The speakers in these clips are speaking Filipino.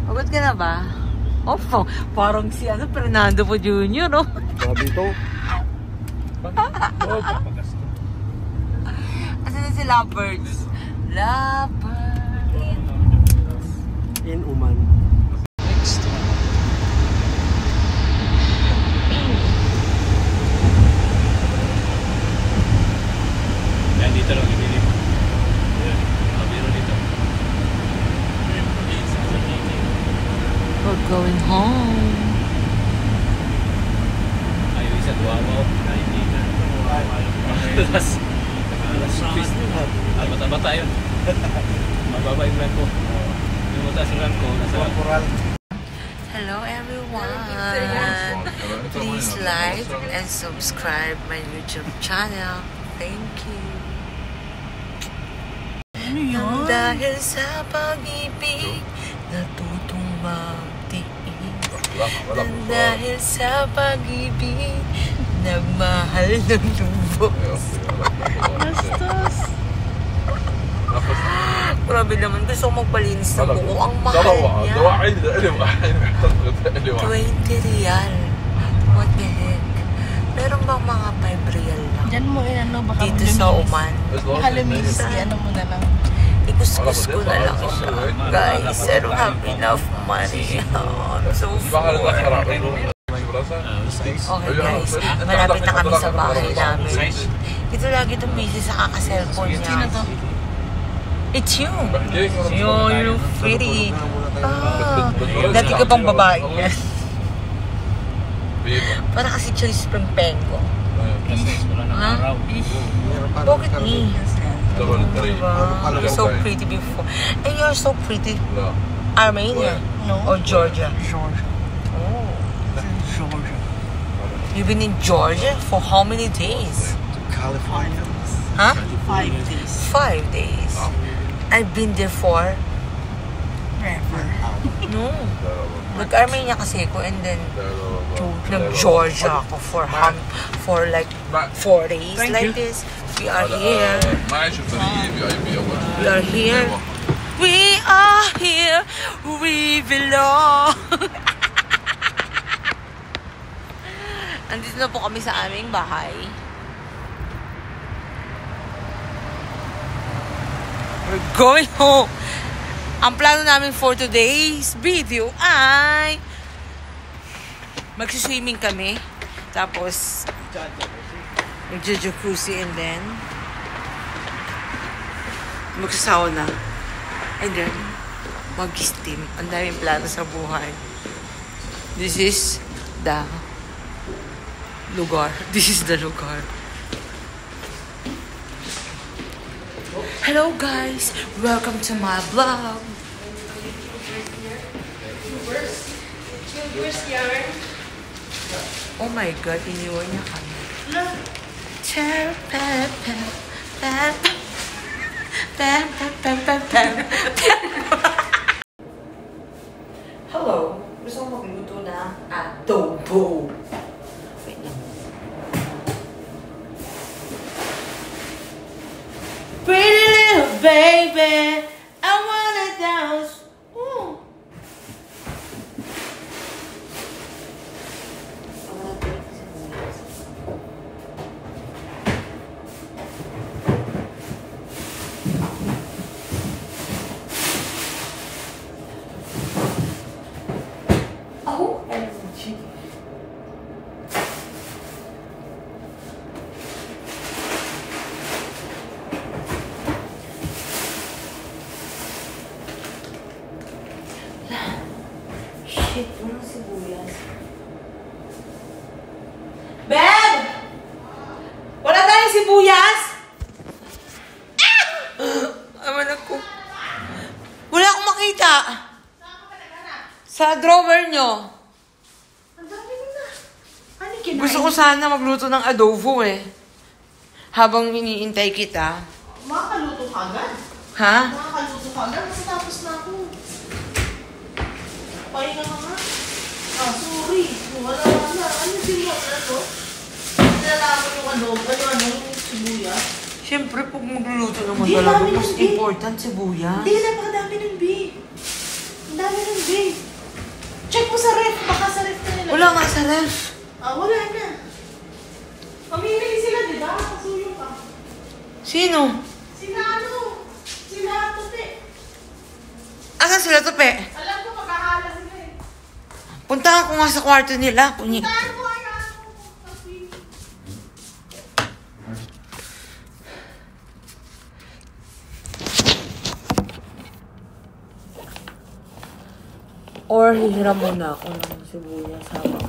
Pagod ka na ba? Oh, parang si Fernando po Jr. no? Sabi ito. Asan na si Lovebirds? Lovebirds. In Uman. Next. Yan, dito lang, ibili mo. Yan, kabiro dito. We're going home. Ayaw isa, duwawaw. Hindi na. Alas 6. Bata-bata yun. Mababa yung rank ko. Yung mataas yung rank ko. Hello everyone. Please like and subscribe my YouTube channel. Thank you. Ano yun? Dahil sa pag-ibig, natutong magtiis. Dahil sa pag-ibig, nagmahal ng lubos. Bastos. Grabe naman, gusto ko magpalinis ng buko. Ang mahal niya. 20 real. What the heck? Meron bang mga 5 real lang? Diyan mo inano, baka Dito sa Oman. Haluminis, ano mo na lang. Ikuskus ko na lang siya. Guys, I don't have enough money. I'm so full. Okay guys, malapit na kami sa bahay namin. Ito lagi itong busy sa kaka-cellphone niya. Sino to? It's you. You're pretty. Dati ka pang babae yan. Para kasi Choice Pempengo. Ha? Bakit me? You're so pretty before. And you're so pretty. Armenia? No. Or Georgia? Georgia. Oh. Georgia. You've been in Georgia for how many days? California. Huh? 5 days. 5 days. I've been there for... Forever. No. Nag-Armenia kasi ako and then nag-Georgia ako for like 4 days. Like this. We are here. We are here. We are here. We belong. Andito na po kami sa aming bahay. We're going home. Ang plano namin for today's video ay magsuswimming kami. Tapos mag-jacuzzi and then magsasauna. And then mag-steam. Ang daming plano sa buhay. This is the lugar. This is the lugar. Hello guys! Welcome to my vlog! Oh my God, iniwan niya kami. Hello! Gusto ko magluto na adobo. Wait lang. Pretty little baby, I wanna dance. Ooh. Oh, OMG. Shit, walang sibuyas. Beb! Wala tayong sibuyas? Aman ako. Wala akong makita. Sa drawer nyo. Ang dami na. Ano kinain? Gusto ko sana magluto ng adobo eh. Habang iniintay kita. Makakaluto ka agad. Ha? Makakaluto ka agad. Kasi tapos na ako. Pahinga ka nga. Ah, sorry. Wala. Ano sinuot na to? Nilalaman yung adobo. Yung sibuyas. Siyempre, pag magluluto naman Di, talaga, dami mas ng beef. important sibuyas. Hindi, napakadami ng beef. Ang dami ng din. Check mo sa ref. Baka sa ref na nila. Wala nga sa ref. Wala na. Pamimili sila, di ba? Kasuyo pa. Sino? Sila Tupi. Asan sila, Tupi? Alam ko, magkahala sila eh. Puntahan ko nga sa kwarto nila. Puntaan mo, ano? Or hihiram muna ako ng sibuyas habang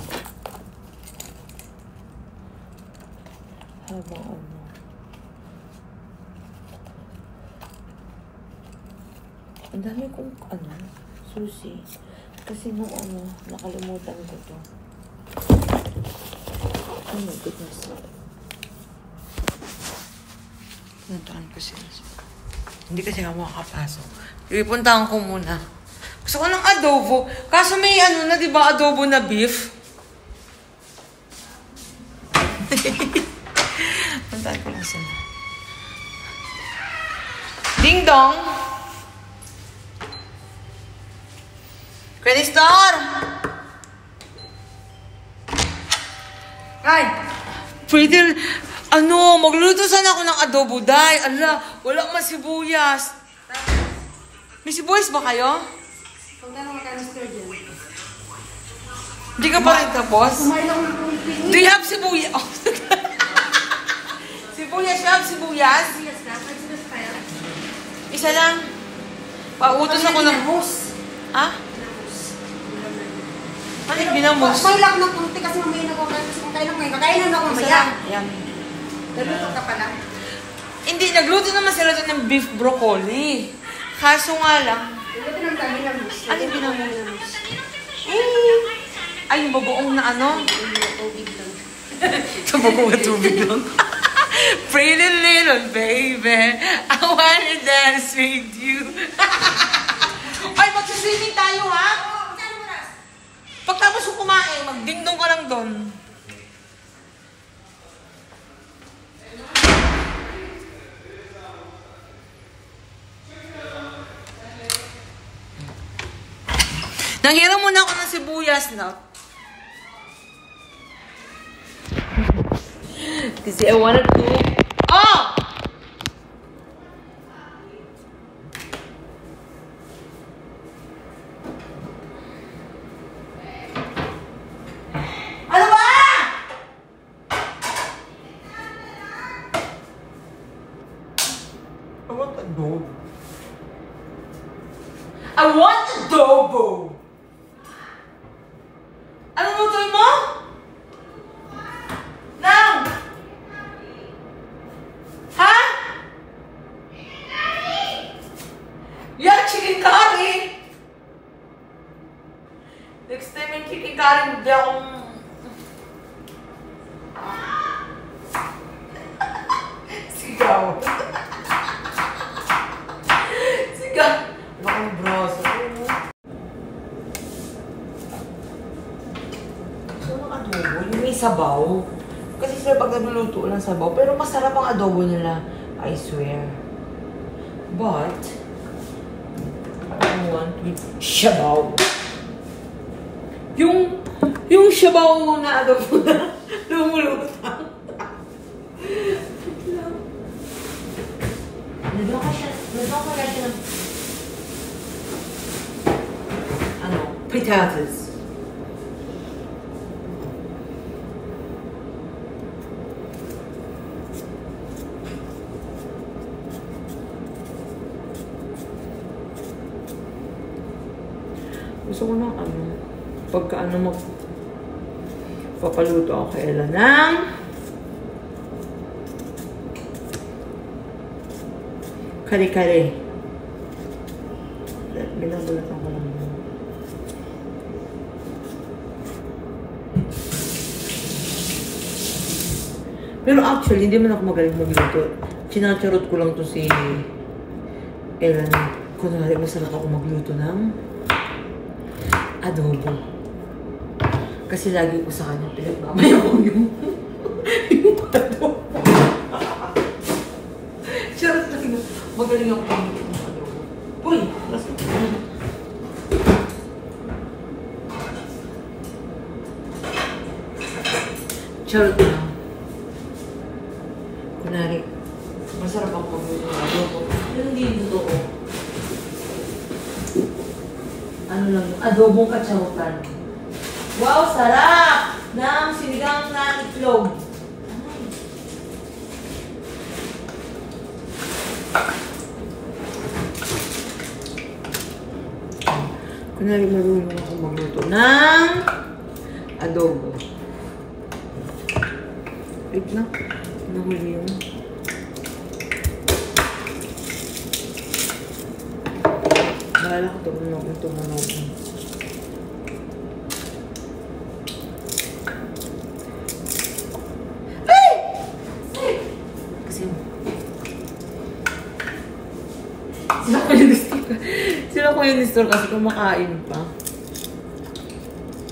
ano. Ang dami kong susi. Kasi nung nakalimutan ko to. Oh my goodness. Puntahan ko sila. Hindi kasi ako makakapasok. Ipuntahan ko muna. Gusto ko ng adobo. Kaso may na, di ba, adobo na beef? Puntahan ko lang sila. Ding dong! Credit Star! Ay! Pretty... magluluto sana ako ng adobo, day. Ala, wala man sibuyas. May sibuyas ba kayo? Hindi ka pa rin tapos? Do you have sibuyas? Oh. Sibuyas, you have sibuyas? Isa lang. Pautos ako ng... Ha? Ano yung binamos? Mailak na kunti kasi mamaya na kung kailan ako mamaya. Yummy. Naluto ka pala. Hindi, nagluto naman sila doon ng beef broccoli. Kaso nga lang, Naluto ng dami ng mus. ano yung binamos? Ay, yung bagoong na Tubig lang. Ito bagoong na tubig lang. Pretty little baby, I wanna dance with you. Ay, magsiswimming tayo, ha? Pagtapos ko kumain, magdingdong ka lang doon. Nanghiram muna ako ng sibuyas na. Kasi I wanted to... Oh! Ano ba? I want adobo. I want adobo! Ano lutoy mo? Now! Ha? Yeah, chicken curry! Next time yung chicken curry, hindi akong... Sigaw. Sigaw. Baka yung braso. Adobo, yung may sabaw. Kasi sila pag nagluluto lang sabaw, pero masarap ang adobo nila, I swear. But, I want with shabaw. Yung shabaw na adobo na lumulutang. Nandun ka siya ng potatoes. Gusto ko ng pagka papaluto ako kay Ella ng kare-kare. Binabulatan ko lang. Pero actually, hindi man ako magaling magluto. Sinacharot ko lang to si Ella na kunwari masarap ako magluto ng adobo. Kasi lagi ko sa kanya pinagmamayabang yung adobo. Charot lang na. Magaling ako pang adobo. Uy! Charot na. Kunwari, masarap ang pagluto ng adobo. Pero hindi yung totoo. Ano lang yung adobong kacharutan. Wow, sarap! Ng sinigang na itlog. Kunwari marunong ako magluto ng adobo. Wait na. Nahuli yun. Bahala ko tumunog. Ay! Kasi sila ko yung store kasi kumakain pa.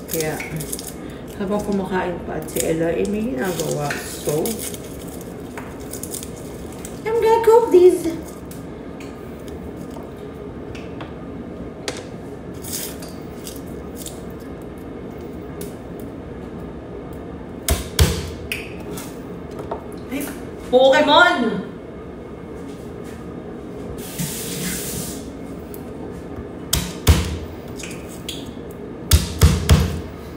Kaya habang kumakain pa at si Ella may ginagawa. So I'm gonna cook these. Ay, Pokemon!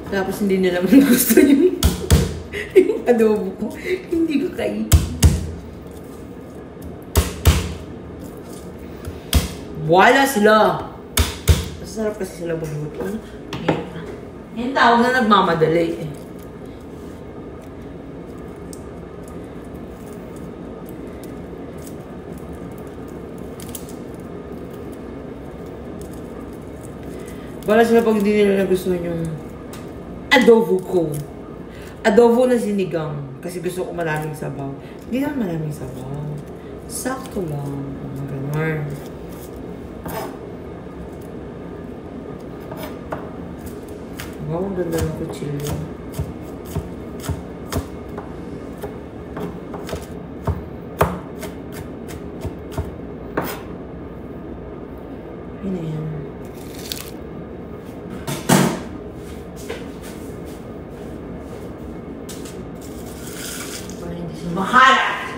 Tapos hindi nila gusto yung adobo ko. Hindi ko kainin. Wala sila! Masarap kasi sila magluto. Yung tawag na nagmamadali eh. Wala sila pag hindi nila nagustuhan yung adobo ko. Adobo na sinigang. Kasi gusto ko maraming sabaw. Hindi naman maraming sabaw. Sakto lang. Ganun. Wow, ang ganda ng kutsilyo. Ayun na yan. Para hindi siya mahalat!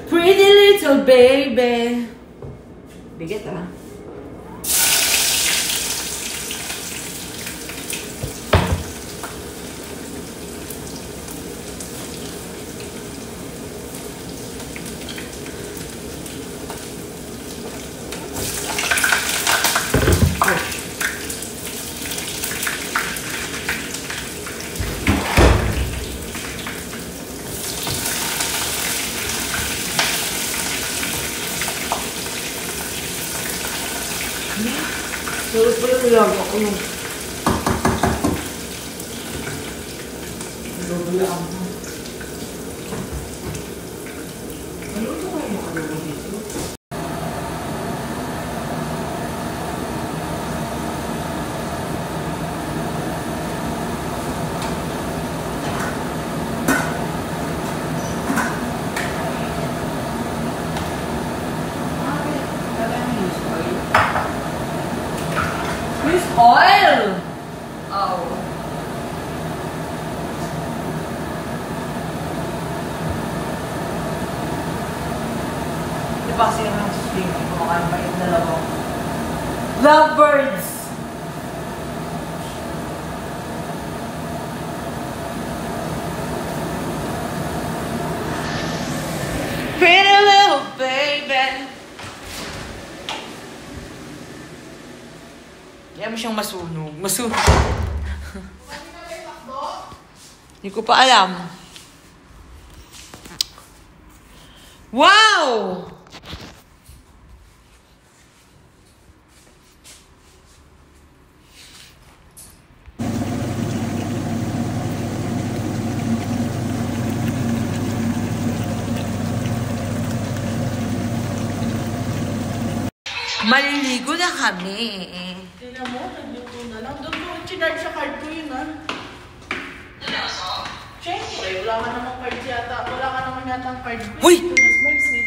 Pretty little baby. Bigat ah. Terus pala nilaga ko yung adobo ako. Ano ito kayo yung adobo dito? Oil! Oh. Di ba kasi yung swing, kumakain pa yung dalawa. Lovebirds! Pretty little baby. Kaya mo siyang masunog. Masunog. Hindi ko pa alam. Wow! Maliligo na kami. Tingnan mo, nagluto na lang. Doon ko, chinarge sa card ko yun, ha? Siyempre, wala ka namang card yata. Wala ka naman yata ang card ko. Uy! Mas Mars, eh.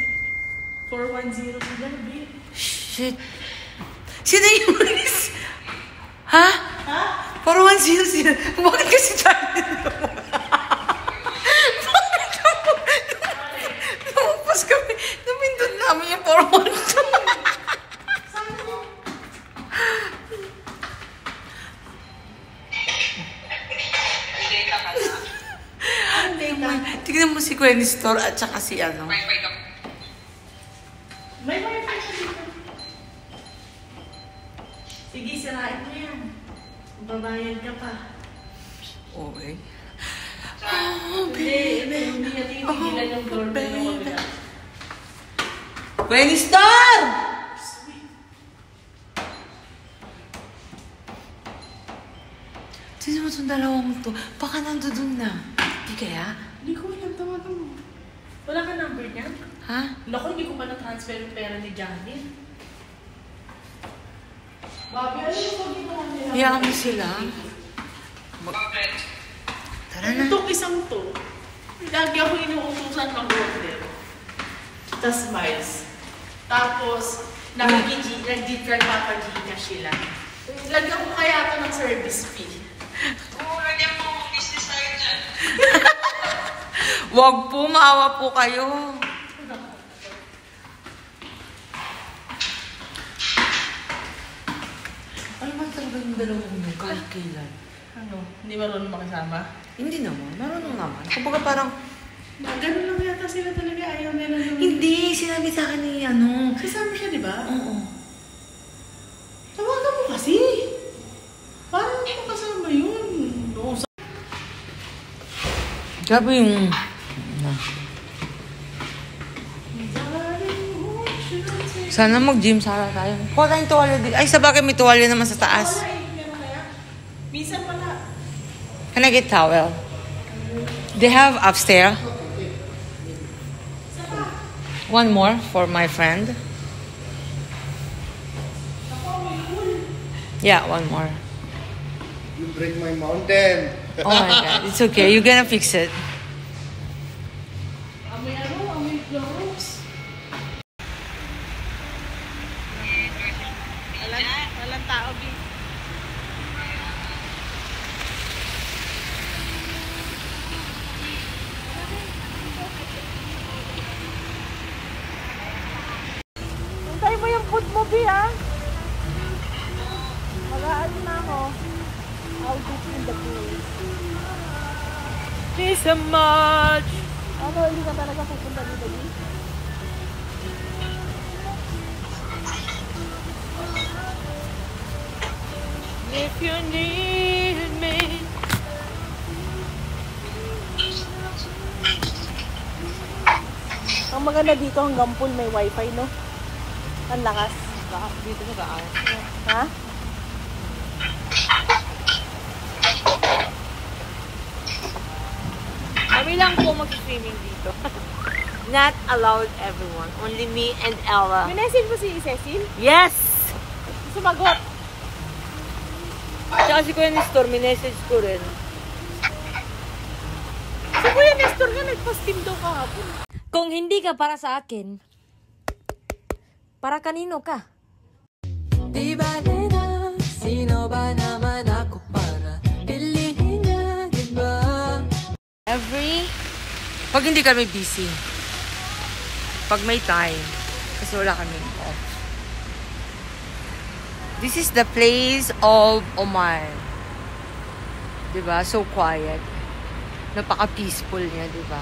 410 si Jan, babe. Shit. Sino yung Ha? Ha? Para 1-0. Bakit kasi tayo? Lumagpas kami. Namindot namin yung 4-1. Tignan mo si Queen Store at saka si ano. May wifi siya dito. Sige, sirain mo yan. Babayad ka pa. Okay. Hindi niya titigilan yung doorbell ng kabila. Queen Store! Sino mo itong dalawang to? Baka nandoon na. Di kaya? Hindi ko alam, tawagan mo. Wala ka number niya? Ha? Naku, hindi ko pa na-transfer yung pera ni Janet. Bobby, ano yung pag ginawa nila? Hayaan mo sila. Tara na. Itong isang to, lagi ako inuutusan ng order. Tas miles. Tapos, nag-Gcash sila. Lagyan ko kaya ito ng service fee. Oo, lagyan mo business tayo dyan. Wag po, maawa po kayo. Ano man talaga yung dalawang yung kahit kailan? Ano? Hindi marunong makisama? Hindi naman. Marunong naman. Kumbaga parang, Ganun lang yata sila talaga. Ayaw nila naman. hindi, sinabi sa akin ni ano. Kasama siya, di ba? Oo. Tawagan mo kasi. Paano mo kasama yun? Noong Grabe yung... Sana mag-gym sana tayo. Kuha tayong tuwalya dito. Ay, sabagay may tuwalya naman sa taas. meron kaya? Minsan pala. Can I get towel? They have upstairs. One more for my friend. Yeah, one more. You break my mountain. Oh my God, it's okay. You're gonna fix it. Amoy ano? Amoy clothes. Walang tao, B. Hintay mo yung food mo, B, ha? Mag-aano na ako. I'll get in the pool. Please so much. Ano, hindi ka talaga pupunta dito, B? If you need me. Ang maganda dito hanggang pool may wifi, no? Ang lakas. Dito na ba? Ha? Kami lang po mag-streaming dito. Not allowed everyone. Only me and Ella. Minessage mo si Cecil? Yes! Sumagot. Tsaka si Kuya Nestor, minessage ko rin. Si Kuya Nestor nga nagpa-steam daw kahapon. Kung hindi ka para sa akin, para kanino ka? Di ba na, sino ba naman ako para piliin niya, di ba? Pag hindi kami busy, pag may time, kasi wala kami off. This is the place of Omar. Diba? So quiet. Napaka-peaceful niya, diba?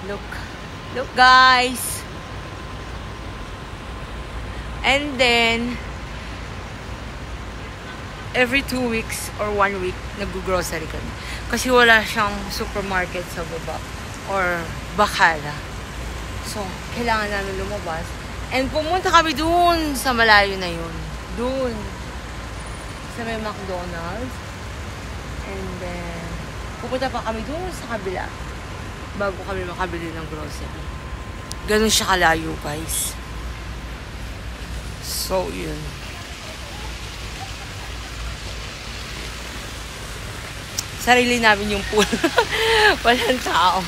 Look. Look, guys. And then, every 2 weeks or 1 week, nag-grocery kami. Kasi wala siyang supermarket sa baba. Or bakala. So, kailangan namin lumabas. And pumunta kami dun sa malayo na yun. Dun. Sa may McDonald's. And then, pupunta pa kami dun sa kabila. Bago kami makabili ng grocery. Ganun siya kalayo, guys. So, yun. Sarili namin yung pool. Walang tao.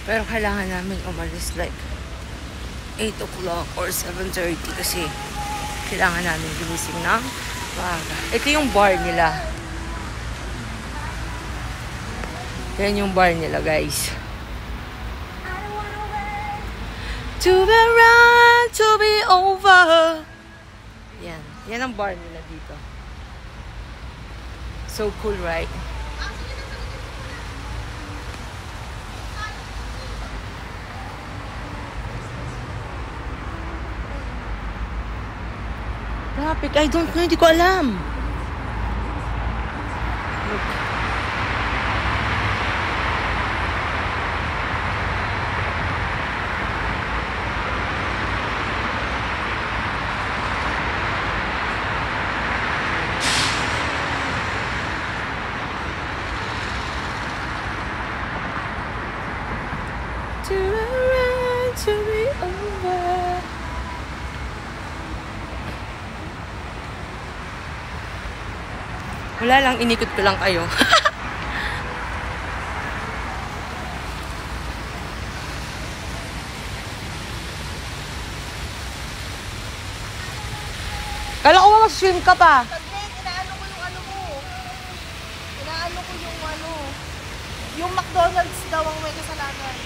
Pero kailangan namin umalis like 8 o'clock or 7:30 kasi kailangan namin ginising ng maaga. Ito yung bar nila. Yan yung bar nila, guys. To be run, to be over. Yan. Yan ang bar nila dito. So cool, right? Traffic, I don't know, hindi ko alam. Look. To run, to be over. Wala lang, inikot ko lang kayo. Kala ko mag-swim ka pa. Saglit, inaano ko yung ano mo. Inaano ko yung ano. Yung McDonald's daw ang may kasalanan.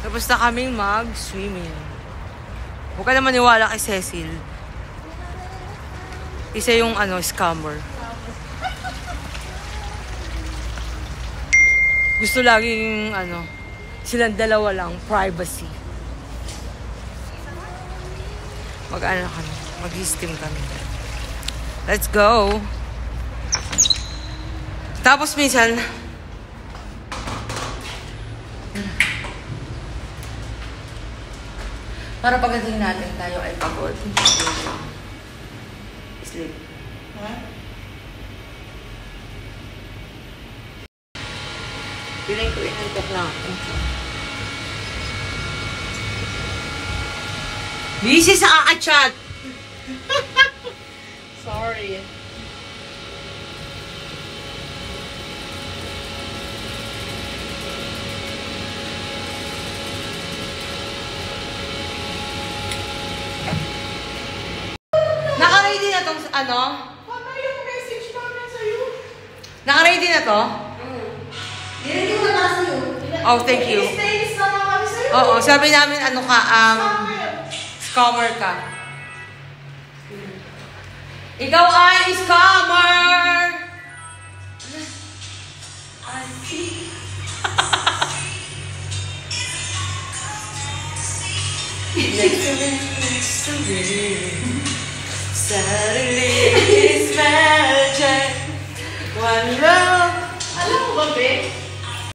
Tapos na kaming mag-swimming. Huwag ka na maniwala kay Cecil. Isa yung scammer. Gusto laging silang dalawa lang, privacy. Kami, mag-steam kami. Let's go! Tapos minsan, para pagdating natin tayo ay pagod. Sleep. Huh? Feeling ko inantok na. Busy sa kaka-chat! Sorry. Naka-ready na tong Ano yung message namin sa'yo? Naka-ready na to? Nilagay ko na para sa'yo. Oh, thank you. Stays na lang kami sa'yo. Oo, sabi namin scammer ka. Ikaw ay scammer! I see. Next to me. Suddenly it's magic. One love. Alam mo ba, Be?